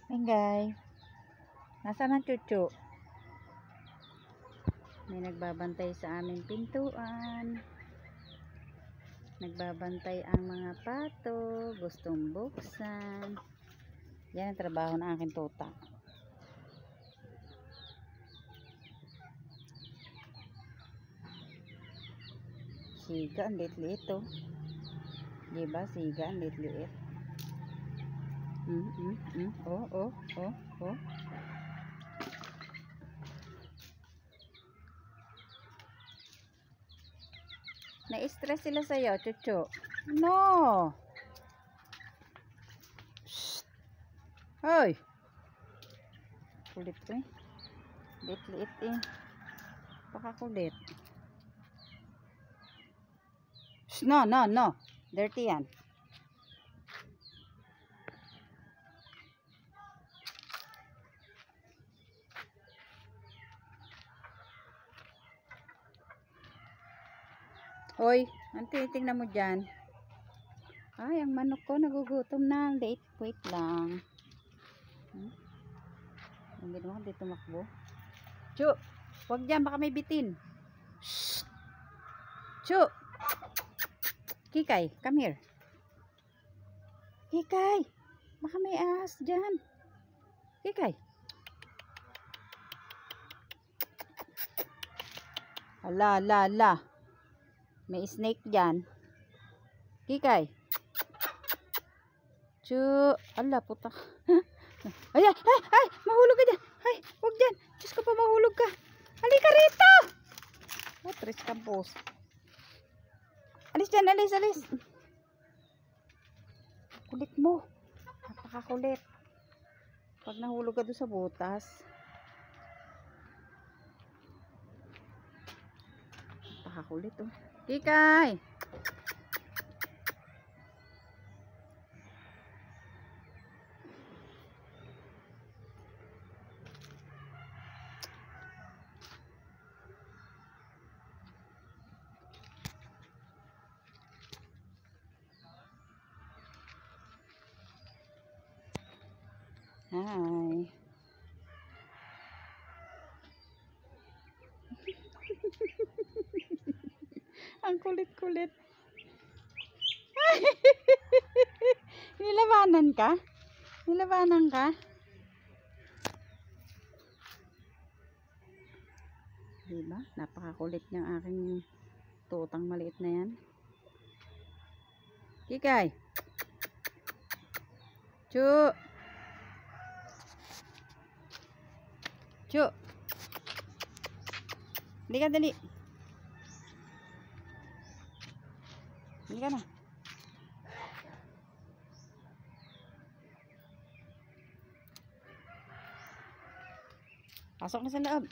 Ingay. Nasaan ang chuchu? May nagbabantay sa aming pintuan. Nagbabantay ang mga pato. Gustong buksan. Yan ang trabaho ng aking tuta. Siga, ang liit-liit oh. Diba? Siga, ang liit-liit. Oh. Na-stress sila sa'yo, chuchu. No! Shh! Hoy! Kulit ko eh. Liit-liit eh. Pakakulit. Shh! No. Dirty yan. Hoy, ang tinitingnan mo dyan? Ay, ang manok ko nagugutom na. Wait lang. Ang ginawa ko dito tumakbo. Chu, wag dyan, baka may bitin. Shh. Chu. Kikay, come here. Kikay, baka may ahas dyan. Kikay. Ala. May snake dyan. Kikay. Chu. Ala, putak. Ay, mahulog ka dyan. Ay, huwag dyan. Diyos ko pa, mahulog ka. Halika rito. Tres campos. Alis dyan, alis. Kulit mo. Napakakulit. Pag nahulog ka doon sa butas. Napakakulit oh. Kikay! Hi! Ang kulit-kulit. Nilabanan ka? Diba? Napakakulit niyang aking tutang maliit na yan. Kikay! Chu! Dali ka, dali. Dali ka na. Pasok na sa loob.